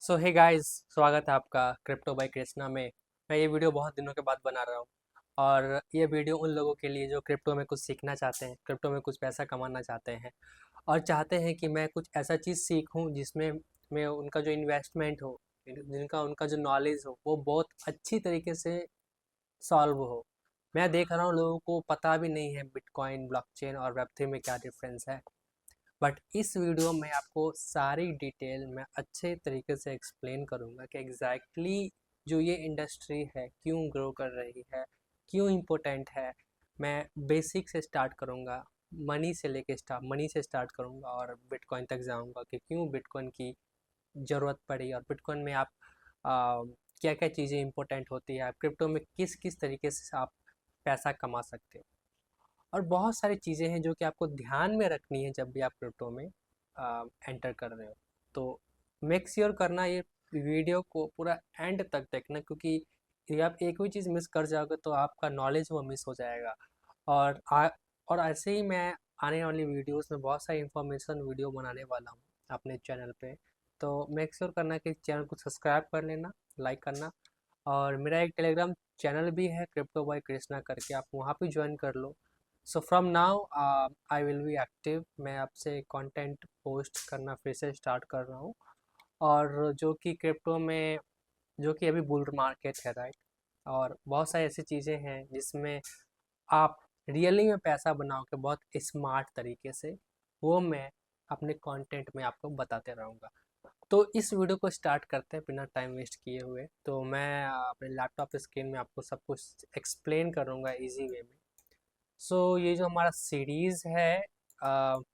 सो hey guys, स्वागत है आपका क्रिप्टो बाय कृष्णा में। मैं ये वीडियो बहुत दिनों के बाद बना रहा हूँ और ये वीडियो उन लोगों के लिए जो क्रिप्टो में कुछ सीखना चाहते हैं, क्रिप्टो में कुछ पैसा कमाना चाहते हैं और चाहते हैं कि मैं कुछ ऐसा चीज़ सीखूं जिसमें मैं उनका जो इन्वेस्टमेंट हो, जिनका उनका जो नॉलेज हो वो बहुत अच्छी तरीके से सॉल्व हो। मैं देख रहा हूँ लोगों को पता भी नहीं है बिटकॉइन, ब्लॉकचेन और वेब3 में क्या डिफरेंस है। बट इस वीडियो में आपको सारी डिटेल मैं अच्छे तरीके से एक्सप्लेन करूँगा कि एग्जैक्टली जो ये इंडस्ट्री है क्यों ग्रो कर रही है, क्यों इम्पोर्टेंट है। मैं बेसिक से स्टार्ट करूँगा, मनी से स्टार्ट करूँगा और बिटकॉइन तक जाऊँगा कि क्यों बिटकॉइन की ज़रूरत पड़ी और बिटकॉइन में आप क्या क्या चीज़ें इंपॉर्टेंट होती है, आप क्रिप्टो में किस किस तरीके से आप पैसा कमा सकते हो। और बहुत सारी चीज़ें हैं जो कि आपको ध्यान में रखनी है जब भी आप क्रिप्टो में एंटर कर रहे हो। तो मेक श्योर करना ये वीडियो को पूरा एंड तक देखना, क्योंकि यदि आप एक भी चीज़ मिस कर जाओगे तो आपका नॉलेज वो मिस हो जाएगा। और और ऐसे ही मैं आने वाली वीडियोस में बहुत सारी इंफॉर्मेशन वीडियो बनाने वाला हूँ अपने चैनल पे। तो मेक श्योर करना कि चैनल को सब्सक्राइब कर लेना, लाइक करना। और मेरा एक टेलीग्राम चैनल भी है क्रिप्टो बाय कृष्णा करके, आप वहाँ पे ज्वाइन कर लो। So from now I will be active. मैं आपसे कंटेंट पोस्ट करना फिर से स्टार्ट कर रहा हूँ। और जो कि क्रिप्टो में, जो कि अभी बुल मार्केट है, राइट। और बहुत सारी ऐसी चीज़ें हैं जिसमें आप रियली में पैसा बनाओगे बहुत स्मार्ट तरीके से, वो मैं अपने कंटेंट में आपको बताते रहूँगा। तो इस वीडियो को स्टार्ट करते हैं बिना टाइम वेस्ट किए हुए। तो मैं अपने लैपटॉप स्क्रीन में आपको सब कुछ एक्सप्लेन करूँगा इजी वे में। ये जो हमारा सीरीज़ है,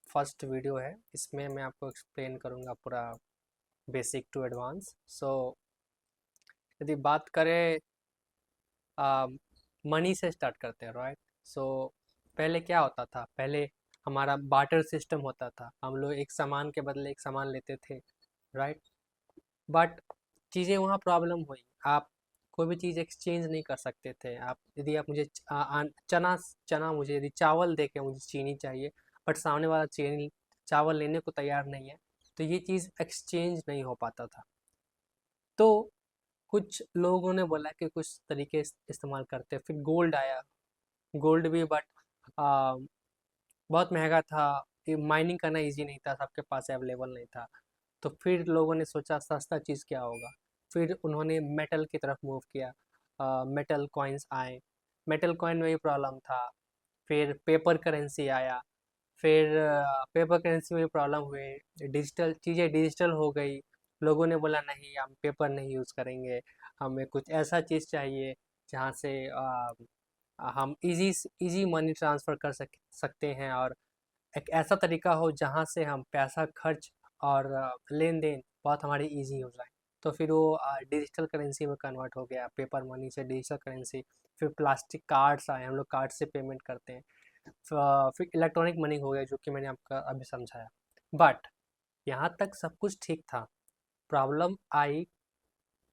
फर्स्ट वीडियो है, इसमें मैं आपको एक्सप्लेन करूँगा पूरा बेसिक टू एडवांस। यदि बात करें, मनी से स्टार्ट करते हैं, राइट। सो पहले क्या होता था, पहले हमारा बार्टर सिस्टम होता था, हम लोग एक सामान के बदले एक सामान लेते थे, राइट। बट चीज़ें वहाँ प्रॉब्लम हुई, आप कोई भी चीज़ एक्सचेंज नहीं कर सकते थे। आप यदि आप मुझे चना चना मुझे यदि चावल दे के मुझे चीनी चाहिए, बट सामने वाला चीनी चावल लेने को तैयार नहीं है, तो ये चीज़ एक्सचेंज नहीं हो पाता था। तो कुछ लोगों ने बोला कि कुछ तरीके इस्तेमाल करते हैं, फिर गोल्ड आया। गोल्ड भी, बट बहुत महंगा था, ये माइनिंग करना इजी नहीं था, सबके पास अवेलेबल नहीं था। तो फिर लोगों ने सोचा सस्ता चीज़ क्या होगा, फिर उन्होंने मेटल की तरफ मूव किया। मेटल कॉइन्स आए, मेटल कॉइन में भी प्रॉब्लम था। फिर पेपर करेंसी आया, फिर पेपर करेंसी में प्रॉब्लम हुए, डिजिटल चीज़ें डिजिटल हो गई। लोगों ने बोला नहीं, हम पेपर नहीं यूज़ करेंगे, हमें कुछ ऐसा चीज़ चाहिए जहाँ से हम इजी मनी ट्रांसफ़र कर सकते हैं, और एक ऐसा तरीका हो जहाँ से हम पैसा खर्च और लेन देन बहुत हमारी इजी हो जाए। तो फिर वो डिजिटल करेंसी में कन्वर्ट हो गया, पेपर मनी से डिजिटल करेंसी। फिर प्लास्टिक कार्ड्स आए, हम लोग कार्ड से पेमेंट करते हैं। फिर इलेक्ट्रॉनिक मनी हो गया, जो कि मैंने आपका अभी समझाया। बट यहाँ तक सब कुछ ठीक था। प्रॉब्लम आई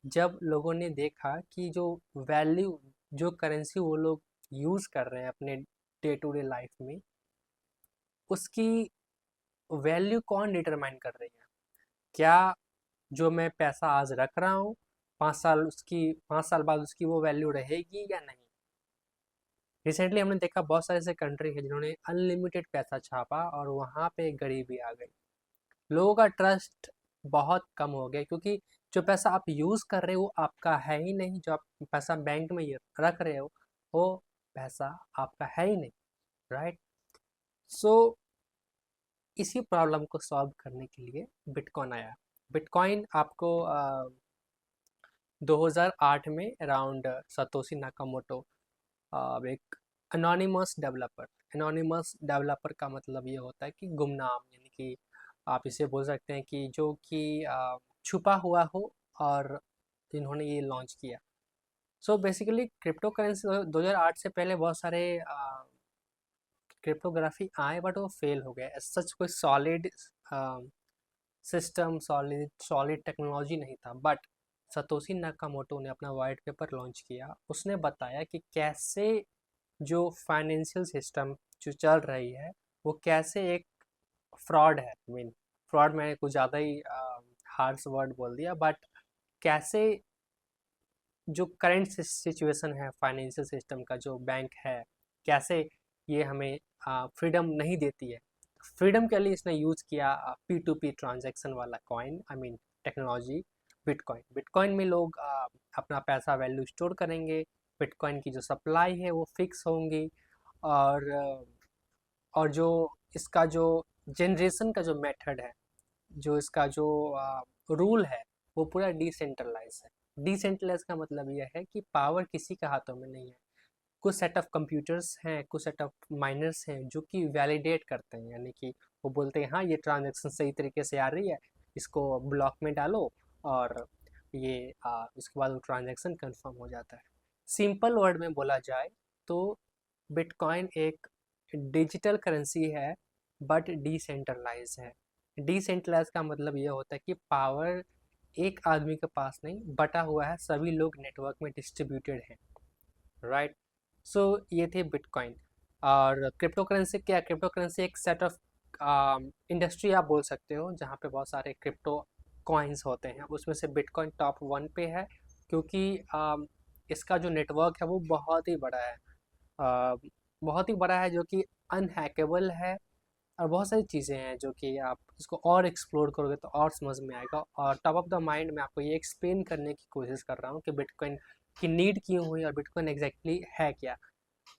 जब लोगों ने देखा कि जो वैल्यू, जो करेंसी वो लोग यूज़ कर रहे हैं अपने डे टू डे लाइफ में, उसकी वैल्यू कौन डिटरमाइन कर रही है। क्या जो मैं पैसा आज रख रहा हूँ, 5 साल बाद उसकी वो वैल्यू रहेगी या नहीं। रिसेंटली हमने देखा बहुत सारे ऐसे कंट्री है जिन्होंने अनलिमिटेड पैसा छापा और वहाँ पे गरीबी आ गई। लोगों का ट्रस्ट बहुत कम हो गया, क्योंकि जो पैसा आप यूज़ कर रहे हो वो आपका है ही नहीं। जो आप पैसा बैंक में ये रख रहे हो, वो पैसा आपका है ही नहीं, राइट। सो इसी प्रॉब्लम को सॉल्व करने के लिए बिटकॉइन आया। बिटकॉइन आपको 2008 में अराउंड सतोशी नाकामोटो, एक एनोनिमस डेवलपर का मतलब ये होता है कि गुमनाम, यानी कि आप इसे बोल सकते हैं कि जो कि छुपा हुआ हो, और इन्होंने ये लॉन्च किया। बेसिकली क्रिप्टो करेंसी 2008 से पहले बहुत सारे क्रिप्टोग्राफी आए, बट वो फेल हो गए। सच कोई सॉलिड सिस्टम, सॉलिड टेक्नोलॉजी नहीं था। बट सतोशी नाकामोटो ने अपना वाइट पेपर लॉन्च किया, उसने बताया कि कैसे जो फाइनेंशियल सिस्टम जो चल रही है वो कैसे एक फ्रॉड है। मीन फ्रॉड में कुछ ज़्यादा ही हार्श वर्ड बोल दिया, बट कैसे जो करंट सिचुएशन है फाइनेंशियल सिस्टम का, जो बैंक है, कैसे ये हमें फ्रीडम नहीं देती है। फ्रीडम के लिए इसने यूज़ किया P2P ट्रांजैक्शन वाला coin, I mean technology, bitcoin. Bitcoin में लोग अपना पैसा वैल्यू स्टोर करेंगे, बिटकॉइन की जो सप्लाई है वो फिक्स होंगी, और जो इसका जो जनरेशन का जो मेथड है, जो इसका जो रूल है, वो पूरा डिसेंट्रलाइज है। डिसेंट्रलाइज का मतलब यह है कि पावर किसी के हाथों में नहीं है। कुछ सेट ऑफ कंप्यूटर्स हैं, कुछ सेट ऑफ माइनर्स हैं जो कि वैलिडेट करते हैं, यानी कि वो बोलते हैं हाँ ये ट्रांजैक्शन सही तरीके से आ रही है, इसको ब्लॉक में डालो, और ये उसके बाद वो ट्रांजैक्शन कंफर्म हो जाता है। सिंपल वर्ड में बोला जाए तो बिटकॉइन एक डिजिटल करेंसी है, बट डिसेंट्रलाइज है। डिसेंट्रलाइज का मतलब ये होता है कि पावर एक आदमी के पास नहीं, बटा हुआ है, सभी लोग नेटवर्क में डिस्ट्रीब्यूटेड हैं, राइट। सो ये थे बिटकॉइन। और क्रिप्टो करेंसी क्या है? क्रिप्टो करेंसी एक सेट ऑफ इंडस्ट्री आप बोल सकते हो, जहाँ पे बहुत सारे क्रिप्टो कॉइन्स होते हैं, उसमें से बिटकॉइन टॉप 1 पे है, क्योंकि इसका जो नेटवर्क है वो बहुत ही बड़ा है, बहुत ही बड़ा है, जो कि अनहैकेबल है। और बहुत सारी चीज़ें हैं जो कि आप इसको और एक्सप्लोर करोगे तो और समझ में आएगा। और टॉप ऑफ द माइंड मैं आपको ये एक्सप्लेन करने की कोशिश कर रहा हूँ कि बिटकॉइन की नीड क्यों हुई और बिटकॉइन एग्जैक्टली है क्या,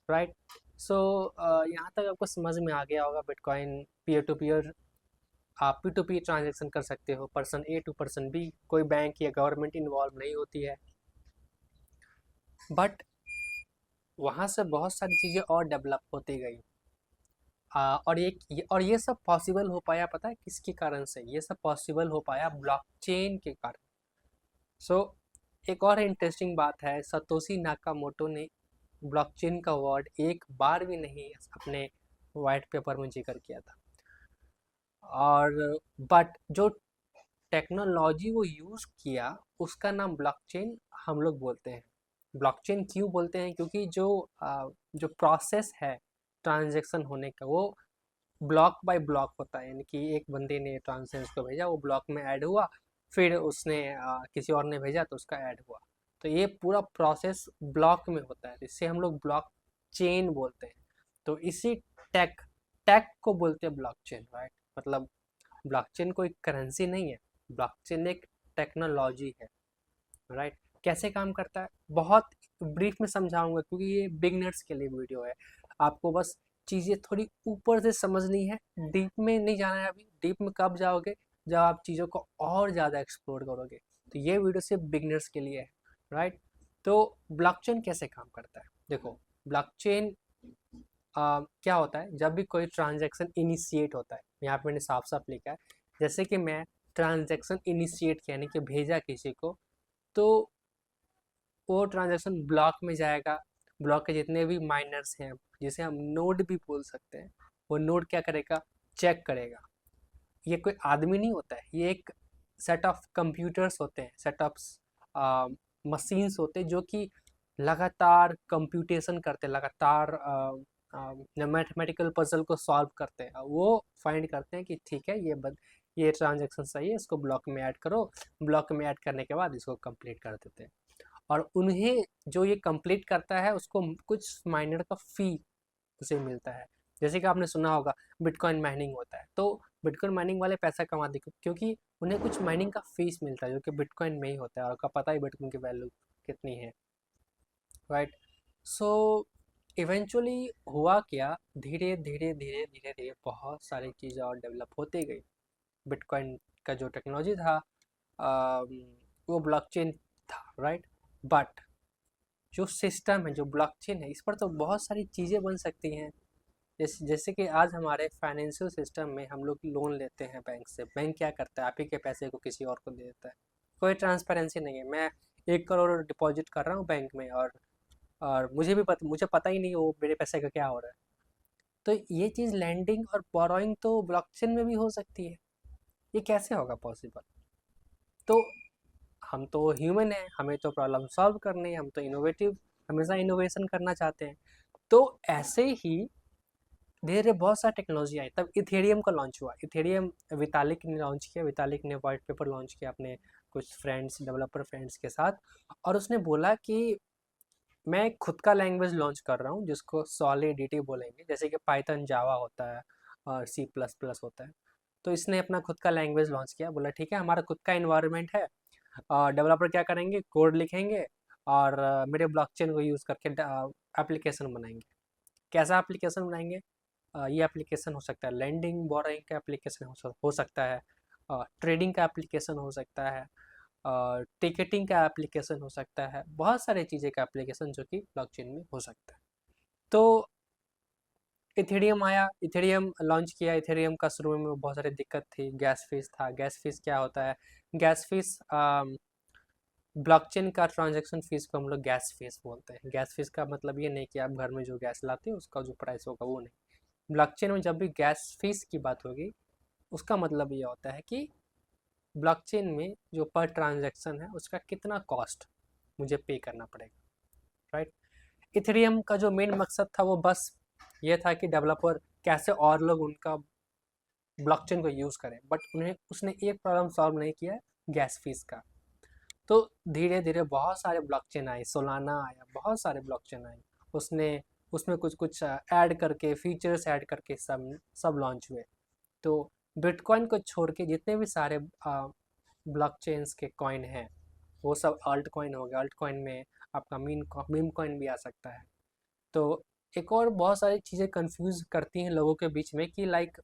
राइट। सो यहाँ तक आपको समझ में आ गया होगा। बिटकॉइन पीयर टू पीयर, आप P2P ट्रांजेक्शन कर सकते हो, person A to person B, कोई बैंक या गवर्नमेंट इन्वॉल्व नहीं होती है। बट वहाँ से बहुत सारी चीज़ें और डेवलप होती गई। और ये सब पॉसिबल हो पाया, पता है किसके कारण से? ये सब पॉसिबल हो पाया ब्लॉकचेन के कारण। सो एक और इंटरेस्टिंग बात है, सतोशी नाकामोटो ने ब्लॉकचेन का वर्ड एक बार भी नहीं अपने वाइट पेपर में जिक्र किया था। और बट जो टेक्नोलॉजी वो यूज़ किया उसका नाम ब्लॉकचेन हम लोग बोलते हैं। ब्लॉकचेन क्यों बोलते हैं? क्योंकि जो प्रोसेस है ट्रांजैक्शन होने का, वो ब्लॉक बाय ब्लॉक होता है, यानी कि एक बंदे ने ट्रांजेक्शन को भेजा, वो ब्लॉक में ऐड हुआ, फिर उसने किसी और ने भेजा तो उसका ऐड हुआ। तो ये पूरा प्रोसेस ब्लॉक में होता है, इससे हम लोग ब्लॉक चेन बोलते हैं। तो इसी टेक टेक को बोलते हैं ब्लॉकचेन, राइट। मतलब ब्लॉकचेन कोई करेंसी नहीं है, ब्लॉकचेन एक टेक्नोलॉजी है, राइट। कैसे काम करता है बहुत ब्रीफ में समझाऊंगा, क्योंकि ये बिगनर्स के लिए वीडियो है। आपको बस चीज़ें थोड़ी ऊपर से समझनी है, डीप में नहीं जाना है। अभी डीप में कब जाओगे? जब आप चीज़ों को और ज़्यादा एक्सप्लोर करोगे। तो ये वीडियो सिर्फ बिगनर्स के लिए है, राइट। तो ब्लॉकचेन कैसे काम करता है? देखो, ब्लॉकचेन क्या होता है, जब भी कोई ट्रांजैक्शन इनिशिएट होता है, यहाँ पे मैंने साफ साफ लिखा है, जैसे कि मैं ट्रांजैक्शन इनिशिएट किया, यानी कि भेजा किसी को, तो वो ट्रांजैक्शन ब्लॉक में जाएगा। ब्लॉक के जितने भी माइनर्स हैं, जिसे हम नोड भी बोल सकते हैं, वो नोड क्या करेगा? चेक करेगा। ये कोई आदमी नहीं होता है, ये एक सेट ऑफ कंप्यूटर्स होते हैं, सेट ऑफ मशीन्स होते हैं, जो कि लगातार कंप्यूटेशन करते हैं, लगातार मैथमेटिकल पजल को सॉल्व करते हैं। वो फाइंड करते हैं कि ठीक है, ये ट्रांजैक्शन सही है, इसको ब्लॉक में ऐड करो। ब्लॉक में ऐड करने के बाद इसको कंप्लीट कर देते हैं। और उन्हें जो ये कंप्लीट करता है उसको कुछ माइनर का फी उसे मिलता है। जैसे कि आपने सुना होगा बिटकॉइन माइनिंग होता है, तो बिटकॉइन माइनिंग वाले पैसा कमाते क्योंकि उन्हें कुछ माइनिंग का फीस मिलता है, जो कि बिटकॉइन में ही होता है, और आपका पता ही बिटकॉइन की वैल्यू कितनी है, राइट। सो इवेंचुअली हुआ क्या, धीरे धीरे धीरे धीरे धीरे बहुत सारी चीज़ें और डेवलप होती गई। बिटकॉइन का जो टेक्नोलॉजी था, वो ब्लॉकचेन था, राइट। बट जो सिस्टम है, जो ब्लॉकचेन है, इस पर तो बहुत सारी चीज़ें बन सकती हैं। जैसे कि आज हमारे फाइनेंशियल सिस्टम में हम लोग लोन लेते हैं बैंक से। बैंक क्या करता है? आप ही के पैसे को किसी और को दे देता है। कोई ट्रांसपेरेंसी नहीं है। मैं 1 करोड़ डिपॉजिट कर रहा हूँ बैंक में, और मुझे पता ही नहीं वो मेरे पैसे का क्या हो रहा है। तो ये चीज़ लैंडिंग और बोरोइंग तो ब्लॉकचेन में भी हो सकती है। ये कैसे होगा पॉसिबल? तो हम तो ह्यूमन हैं, हमें तो प्रॉब्लम सॉल्व करनी है, हम तो इनोवेटिव, हमेशा इनोवेशन करना चाहते हैं। तो ऐसे ही धीरे धीरे बहुत सारी टेक्नोलॉजी आई, तब इथेरियम का लॉन्च हुआ। इथेरियम वितालिक ने लॉन्च किया, वितालिक ने वाइट पेपर लॉन्च किया अपने कुछ फ्रेंड्स, डेवलपर फ्रेंड्स के साथ, और उसने बोला कि मैं खुद का लैंग्वेज लॉन्च कर रहा हूँ जिसको सॉलिडिटी बोलेंगे, जैसे कि पाइथन, जावा होता है और सी प्लस प्लस होता है। तो इसने अपना खुद का लैंग्वेज लॉन्च किया, बोला ठीक है हमारा खुद का इन्वायरमेंट है, डेवलपर क्या करेंगे, कोड लिखेंगे और मेरे ब्लॉकचेन को यूज़ करके एप्लीकेशन बनाएंगे। कैसा एप्लीकेशन बनाएंगे? ये एप्लीकेशन हो सकता है लेंडिंग बोरोइंग का एप्लीकेशन हो सकता है, ट्रेडिंग का एप्लीकेशन हो सकता है, टिकटिंग का एप्लीकेशन हो सकता है, बहुत सारे चीज़ें का एप्लीकेशन जो कि ब्लॉकचेन में हो सकता है। तो इथेरियम आया, इथेरियम लॉन्च किया। इथेरियम का शुरू में बहुत सारी दिक्कत थी, गैस फीस था। गैस फीस क्या होता है? गैस फीस, ब्लॉकचेन का ट्रांजैक्शन फीस को हम लोग गैस फीस बोलते हैं। गैस फीस का मतलब ये नहीं कि आप घर में जो गैस लाते हो उसका जो प्राइस होगा वो नहीं। ब्लॉकचेन में जब भी गैस फीस की बात होगी उसका मतलब ये होता है कि ब्लॉकचेन में जो पर ट्रांजैक्शन है उसका कितना कॉस्ट मुझे पे करना पड़ेगा, राइट। इथेरियम का जो मेन मकसद था वो बस ये था कि डेवलपर कैसे और लोग उनका ब्लॉकचेन को यूज़ करें, बट उन्हें उसने एक प्रॉब्लम सॉल्व नहीं किया, गैस फीस का। तो धीरे धीरे बहुत सारे ब्लॉकचेन आए, सोलाना आया, बहुत सारे ब्लॉकचेन आए। उसने उसमें कुछ कुछ ऐड करके, फीचर्स ऐड करके सब सब लॉन्च हुए। तो बिटकॉइन को छोड़ के जितने भी सारे ब्लॉकचेन्स के कॉइन हैं वो सब अल्ट कॉइन हो गया। अल्ट कॉइन में आपका मीम कॉइन भी आ सकता है। तो एक और बहुत सारी चीज़ें कंफ्यूज करती हैं लोगों के बीच में कि लाइक,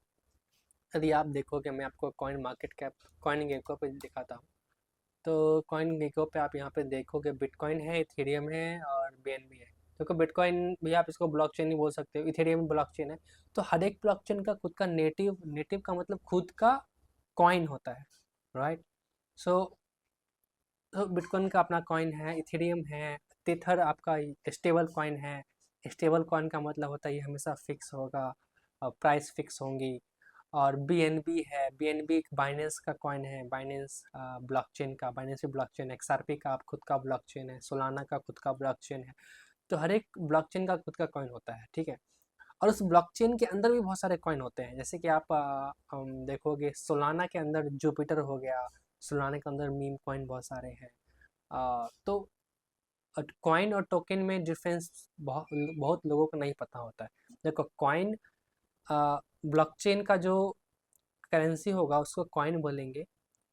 यदि आप देखोगे, मैं आपको Coin Market Cap, Coin Gecko पे दिखाता हूँ। तो कॉइन गेको पे आप यहाँ पे देखोगे बिटकॉइन है, इथेरियम है और बीएनबी है। देखो बिटकॉइन भी आप इसको ब्लॉकचेन नहीं बोल सकते हो, इथेरियम ब्लॉकचेन है। तो हर एक ब्लॉकचेन का खुद का नेटिव, नेटिव का मतलब खुद का कॉइन होता है, राइट। सो बिटकॉइन का अपना कॉइन है, इथेरियम है, तेथर आपका स्टेबल कॉइन है। स्टेबल कॉइन का मतलब होता है ये हमेशा फिक्स होगा, प्राइस फिक्स होंगी। और बीएनबी है, बीएनबी एक बाइनेंस का कॉइन है, बाइनेंस ब्लॉकचेन का, बाइनेंस ब्लॉकचेन। एक्सआरपी का आप खुद का ब्लॉकचेन है, सोलाना का खुद का ब्लॉकचेन है। तो हर एक ब्लॉकचेन का खुद का कॉइन होता है, ठीक है। और उस ब्लॉकचेन के अंदर भी बहुत सारे कॉइन होते हैं, जैसे कि आप देखोगे सोलाना के अंदर जुपिटर हो गया, सोलाना के अंदर मीम कॉइन बहुत सारे हैं। तो कॉइन और टोकन में डिफरेंस बहुत बहुत लोगों को नहीं पता होता है। देखो कॉइन, ब्लॉकचेन का जो करेंसी होगा उसको कॉइन बोलेंगे,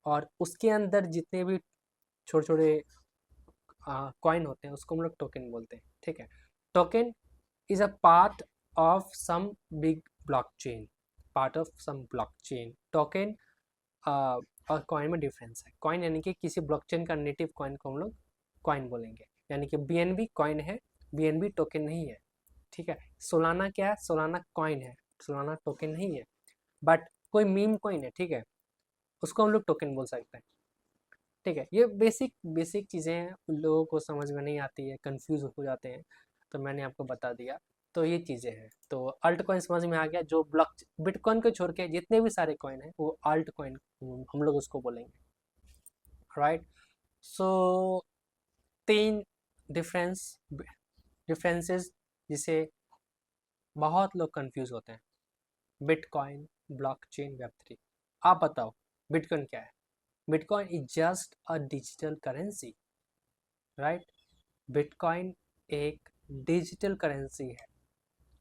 और उसके अंदर जितने भी छोटे छोटे कॉइन होते हैं उसको हम लोग टोकन बोलते हैं, ठीक है। Token is a part of some big blockchain, part of some blockchain. Token और कॉइन में डिफरेंस है। कॉइन यानी कि किसी ब्लॉकचेन का नेटिव कॉइन को हम लोग कॉइन बोलेंगे, यानी कि बीएनबी कॉइन है, बीएनबी टोकन नहीं है, ठीक है। सोलाना क्या है? सोलाना कॉइन है, सोलाना टोकन नहीं है। बट कोई मीम कॉइन है, ठीक है, उसको हम लोग टोकन बोल सकते हैं, ठीक है। ये बेसिक बेसिक चीज़ें हैं, लोगों को समझ में नहीं आती है, कंफ्यूज हो जाते हैं, तो मैंने आपको बता दिया। तो ये चीज़ें हैं। तो अल्ट कॉइन समझ में आ गया। जो ब्लॉक बिटकॉइन को छोड़ के जितने भी सारे कॉइन हैं वो अल्ट कॉइन हम लोग उसको बोलेंगे, राइट। सो तीन डिफरेंस डिफरेंसेस जिसे बहुत लोग कंफ्यूज होते हैं, बिटकॉइन, ब्लॉकचेन, वेब3। आप बताओ बिटकॉइन क्या है? Bitcoin is just a digital currency, right. Bitcoin एक डिजिटल करेंसी है।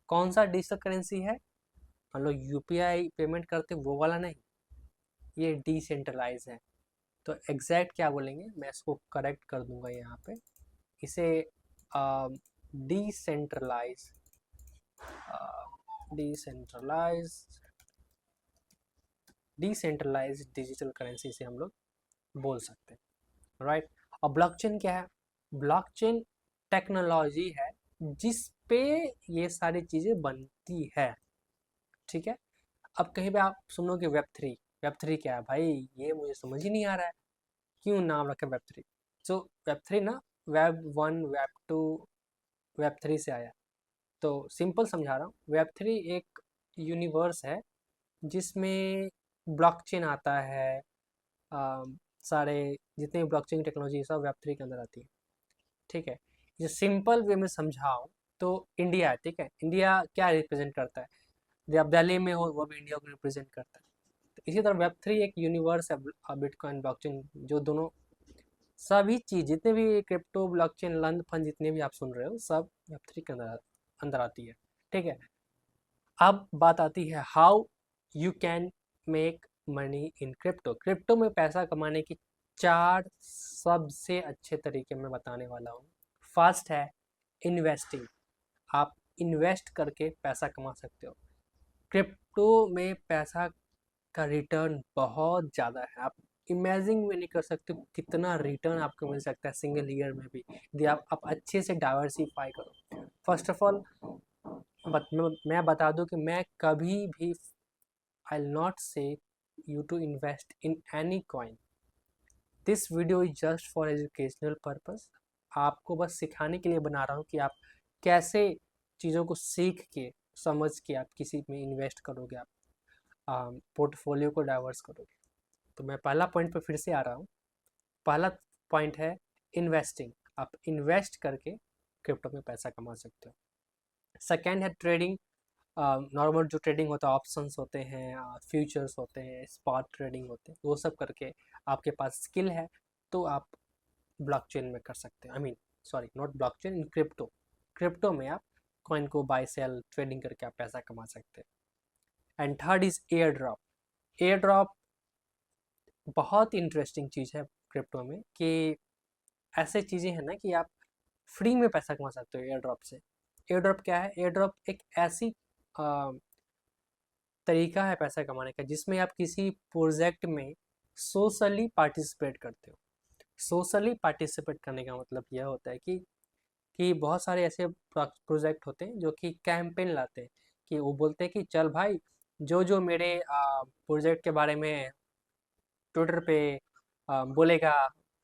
कौन सा डिजिटल करेंसी है? हम लोग यूपीआई पेमेंट करते वो वाला नहीं, ये डिसेंट्रलाइज है। तो एग्जैक्ट क्या बोलेंगे, मैं इसको करेक्ट कर दूंगा यहाँ पे, इसे decentralise, decentralise decentralise digital currency से हम लोग बोल सकते हैं, राइट। और ब्लॉकचेन क्या है? ब्लॉकचेन टेक्नोलॉजी है जिस पे ये सारी चीज़ें बनती है, ठीक है। अब कहीं पे आप सुनोगे वेब3, वेब3 क्या है भाई, ये मुझे समझ ही नहीं आ रहा है, क्यों नाम रखा वेब3? सो वेब3 ना, वेब 1, वेब 2, वेब 3 से आया। तो सिंपल समझा रहा हूँ, वेब 3 एक यूनिवर्स है जिसमें ब्लॉकचेन आता है, सारे जितने भी ब्लॉकचेन टेक्नोलॉजी सब वेब 3 के अंदर आती है, ठीक है। जो सिंपल वे में समझाऊँ तो इंडिया है, ठीक है। इंडिया क्या रिप्रेजेंट करता है? यदि आप दिल्ली में हो वो भी इंडिया को रिप्रेजेंट करता है। तो इसी तरह वेब 3 एक यूनिवर्स है बिटकॉइन ब्लॉकचेन, जो दोनों सभी चीज जितने भी क्रिप्टो ब्लॉकचेन लंद फंद जितने भी आप सुन रहे हो सब वेब 3 के अंदर अंदर आती है। ठीक है, अब बात आती है how you can make money in crypto. Crypto में पैसा कमाने की 4 सबसे अच्छे तरीके मैं बताने वाला हूँ। फर्स्ट है इन्वेस्टिंग। आप इन्वेस्ट करके पैसा कमा सकते हो। क्रिप्टो में पैसा का रिटर्न बहुत ज़्यादा है। आप इमेजिन भी नहीं कर सकते कितना रिटर्न आपको मिल सकता है सिंगल ईयर में भी, यदि आप अच्छे से डाइवर्सिफाई करो। फर्स्ट ऑफ ऑल मैं बता दूं कि मैं कभी भी I will not say you to invest in any coin. This video is just for educational purpose. आपको बस सिखाने के लिए बना रहा हूँ कि आप कैसे चीज़ों को सीख के समझ के आप किसी में इन्वेस्ट करोगे, आप पोर्टफोलियो को डाइवर्स करोगे। तो मैं पहला पॉइंट पे फिर से आ रहा हूँ। पहला पॉइंट है इन्वेस्टिंग। आप इन्वेस्ट करके क्रिप्टो में पैसा कमा सकते हो। सेकेंड है ट्रेडिंग। नॉर्मल जो ट्रेडिंग होता है, ऑप्शंस होते हैं, फ्यूचर्स होते हैं, स्पॉट ट्रेडिंग होते हैं, वो सब करके आपके पास स्किल है तो आप ब्लॉकचेन में कर सकते हैं। I mean sorry, not blockchain, in crypto. Crypto में आप कॉइन को बाय सेल ट्रेडिंग करके आप पैसा कमा सकते हैं। And third is air drop. Air drop बहुत इंटरेस्टिंग चीज़ है क्रिप्टो में कि ऐसे चीज़ें हैं ना कि आप फ्री में पैसा कमा सकते हो एयर ड्रॉप से। एयर ड्रॉप क्या है? एयर ड्रॉप एक ऐसी तरीका है पैसा कमाने का जिसमें आप किसी प्रोजेक्ट में सोशली पार्टिसिपेट करते हो। सोशली पार्टिसिपेट करने का मतलब यह होता है कि बहुत सारे ऐसे प्रोजेक्ट होते हैं जो कि कैंपेन लाते हैं, कि वो बोलते हैं कि चल भाई, जो जो मेरे प्रोजेक्ट के बारे में ट्विटर पे बोलेगा,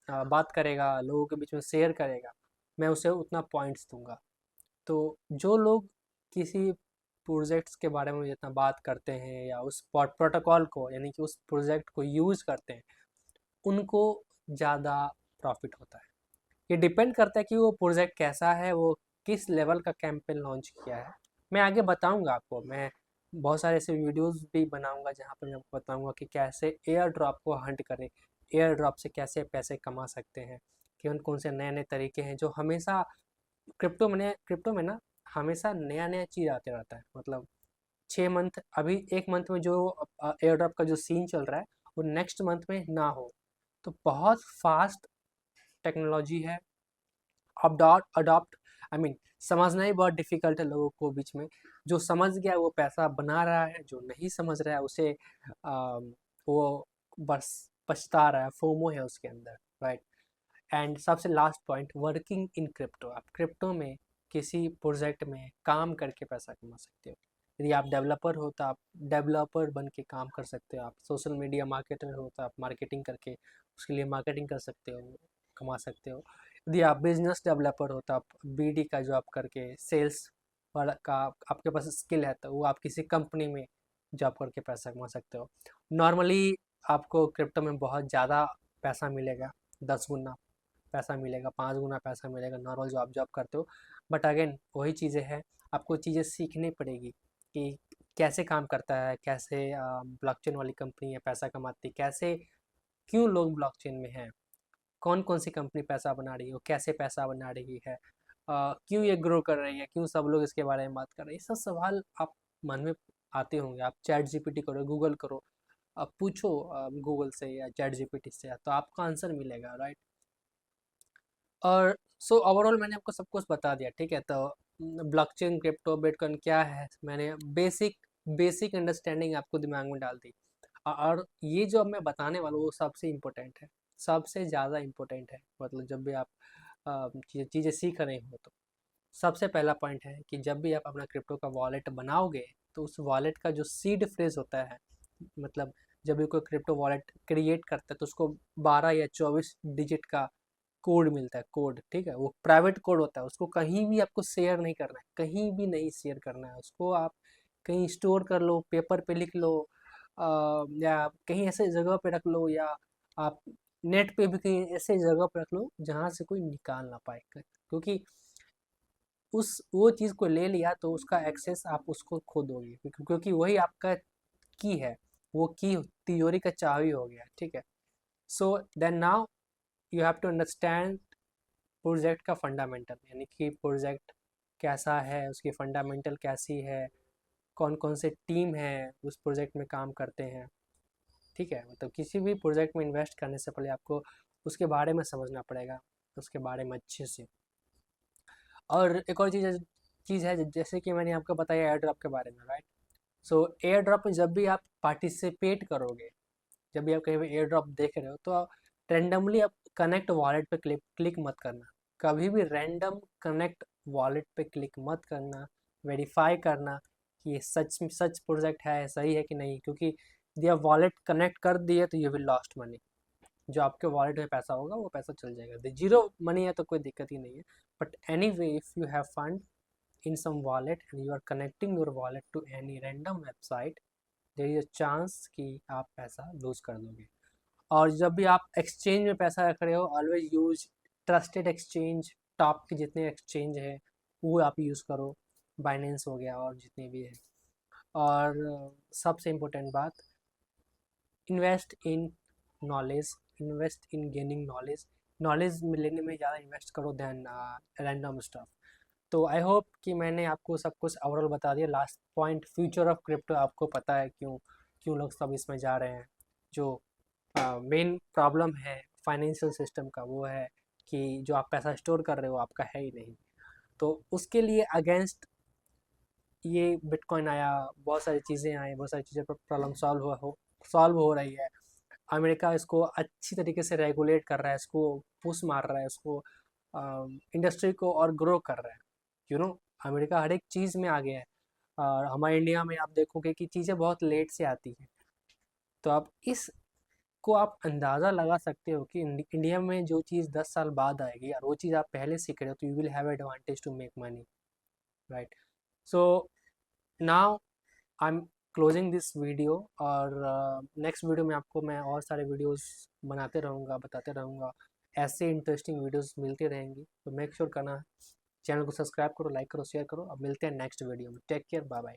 बात करेगा, लोगों के बीच में शेयर करेगा, मैं उसे उतना पॉइंट्स दूंगा। तो जो लोग किसी प्रोजेक्ट्स के बारे में जितना बात करते हैं या उस प्रोटोकॉल को यानी कि उस प्रोजेक्ट को यूज़ करते हैं, उनको ज़्यादा प्रॉफिट होता है। ये डिपेंड करता है कि वो प्रोजेक्ट कैसा है, वो किस लेवल का कैंपेन लॉन्च किया है। मैं आगे बताऊंगा आपको, मैं बहुत सारे ऐसे वीडियोस भी बनाऊंगा जहाँ पर मैं आपको बताऊंगा कि कैसे एयर ड्रॉप को हंट करें, एयर ड्रॉप से कैसे पैसे कमा सकते हैं, कि उन कौन से नए नए तरीके हैं जो हमेशा क्रिप्टो में ना हमेशा नया नया चीज़ आते रहता है। मतलब 6 मंथ, अभी एक मंथ में जो एयर ड्रॉप का जो सीन चल रहा है वो नेक्स्ट मंथ में ना हो। तो बहुत फास्ट टेक्नोलॉजी है। अडॉप्ट आई मीन समझना ही बहुत डिफिकल्ट है लोगों को बीच में। जो समझ गया वो पैसा बना रहा है, जो नहीं समझ रहा है उसे वो बस पछता रहा है, फोमो है उसके अंदर, राइट। एंड सबसे last point, working in crypto. आप क्रिप्टो में किसी प्रोजेक्ट में काम करके पैसा कमा सकते हो। यदि आप डेवलपर हो तो आप डेवलपर बन के काम कर सकते हो। आप सोशल मीडिया मार्केटर हो तो आप मार्केटिंग करके उसके लिए मार्केटिंग कर सकते हो, कमा सकते हो। यदि आप बिजनेस डेवलपर हो तो आप बीडी का जॉब करके सेल्स वाला का आपके पास स्किल है तो वो आप किसी कंपनी में जॉब करके पैसा कमा सकते हो। नॉर्मली आपको क्रिप्टो में बहुत ज़्यादा पैसा मिलेगा, 10 गुना पैसा मिलेगा, 5 गुना पैसा मिलेगा नॉर्मल जो आप जॉब करते हो। बट अगेन वही चीज़ें हैं, आपको चीज़ें सीखनी पड़ेगी कि कैसे काम करता है, कैसे ब्लॉकचेन वाली कंपनी है पैसा कमाती है, कैसे क्यों लोग ब्लॉकचेन में हैं, कौन कौन सी कंपनी पैसा बना रही है, वो कैसे पैसा बना रही है, क्यों ये ग्रो कर रही है, क्यों सब लोग इसके बारे में बात कर रहे हैं। ये सब सवाल आप मन में आते होंगे। आप चैट जीपीटी करो, गूगल करो, आप पूछो गूगल से या चैट जीपीटी से, तो आपको आंसर मिलेगा, राइट। और सो ओवरऑल मैंने आपको सब कुछ बता दिया, ठीक है। तो ब्लॉकचेन, क्रिप्टो, बिटकॉइन क्या है, मैंने बेसिक बेसिक अंडरस्टैंडिंग आपको दिमाग में डाल दी। और ये जो अब मैं बताने वाला हूँ वो सबसे इम्पोर्टेंट है, सबसे ज़्यादा इम्पोर्टेंट है। मतलब जब भी आप चीज़ें सीख रहे हो तो सबसे पहला पॉइंट है कि जब भी आप अपना क्रिप्टो का वॉलेट बनाओगे तो उस वॉलेट का जो सीड फ्रेज होता है, मतलब जब भी कोई क्रिप्टो वॉलेट क्रिएट करता है तो उसको 12 या 24 डिजिट का कोड मिलता है, कोड, ठीक है। वो प्राइवेट कोड होता है, उसको कहीं भी आपको शेयर नहीं करना है, कहीं भी नहीं शेयर करना है उसको। आप कहीं स्टोर कर लो, पेपर पे लिख लो, या कहीं ऐसे जगह पे रख लो, या आप नेट पे भी कहीं ऐसे जगह पे रख लो जहाँ से कोई निकाल ना पाए। क्योंकि उस वो चीज़ को ले लिया तो उसका एक्सेस आप उसको खो दोगे, क्योंकि वही आपका की है, वो की तिजोरी का चाबी हो गया, ठीक है। So then now you have to understand project का फंडामेंटल, यानी कि प्रोजेक्ट कैसा है, उसकी फंडामेंटल कैसी है, कौन कौन से टीम है उस प्रोजेक्ट में काम करते हैं, ठीक है। मतलब किसी भी प्रोजेक्ट में इन्वेस्ट करने से पहले आपको उसके बारे में समझना पड़ेगा, उसके बारे में अच्छे से। और एक और चीज़ है जैसे कि मैंने आपको बताया एयर ड्रॉप के बारे में, राइट। सो एयर ड्रॉप में जब भी आप पार्टिसिपेट करोगे, जब भी आप कहीं पे एयर ड्रॉप देख रहे हो, तो रैंडमली आप कनेक्ट वॉलेट पे क्लिक मत करना। कभी भी रैंडम कनेक्ट वॉलेट पे क्लिक मत करना। वेरीफाई करना कि ये सच सच प्रोजेक्ट है, सही है कि नहीं, क्योंकि यदि आप वॉलेट कनेक्ट कर दिए तो यू विल लॉस्ट मनी। जो आपके वॉलेट में पैसा होगा वो पैसा चल जाएगा। यदि जीरो मनी है तो कोई दिक्कत ही नहीं है, but any way if you have fund in some wallet and you are connecting your wallet to any random website, there is a chance कि आप पैसा लूज कर दोगे। और जब भी आप एक्सचेंज में पैसा रख रहे हो, always use trusted exchange. Top के जितने एक्सचेंज है वो आप यूज़ करो, बाइनेंस हो गया और जितने भी है। और सबसे इम्पोर्टेंट बात, invest in knowledge, invest in gaining knowledge. Knowledge लेने में ज़्यादा इन्वेस्ट करो दैन रैंडम स्टफ। तो आई होप कि मैंने आपको सब कुछ ओवरऑल बता दिया। Last point, future of crypto, आपको पता है क्यों क्यों लोग सब इसमें जा रहे हैं। जो मेन प्रॉब्लम है फाइनेंशियल सिस्टम का वो है कि जो आप पैसा स्टोर कर रहे हो आपका है ही नहीं। तो उसके लिए अगेंस्ट ये बिटकॉइन आया, बहुत सारी चीज़ें आई, बहुत सारी चीज़ें पर प्रॉब्लम सॉल्व हो रही है। अमेरिका इसको अच्छी तरीके से रेगुलेट कर रहा है, इसको पुश मार रहा है, इसको इंडस्ट्री को और ग्रो कर रहा है। यू नो, अमेरिका हर एक चीज़ में आगे है। और हमारे इंडिया में आप देखोगे कि चीज़ें बहुत लेट से आती हैं। तो आप इसको आप अंदाज़ा लगा सकते हो कि इंडिया में जो चीज़ 10 साल बाद आएगी और वो चीज़ आप पहले सीख रहे हो, तो you will have advantage to make money, right. So now I am closing this video. और नेक्स्ट वीडियो में आपको मैं और सारे वीडियोस बनाते रहूँगा, बताते रहूँगा। ऐसे इंटरेस्टिंग वीडियोस मिलती रहेंगी, तो मेक श्योर करना चैनल को सब्सक्राइब करो, लाइक करो, शेयर करो। अब मिलते हैं नेक्स्ट वीडियो में। Take care, bye bye.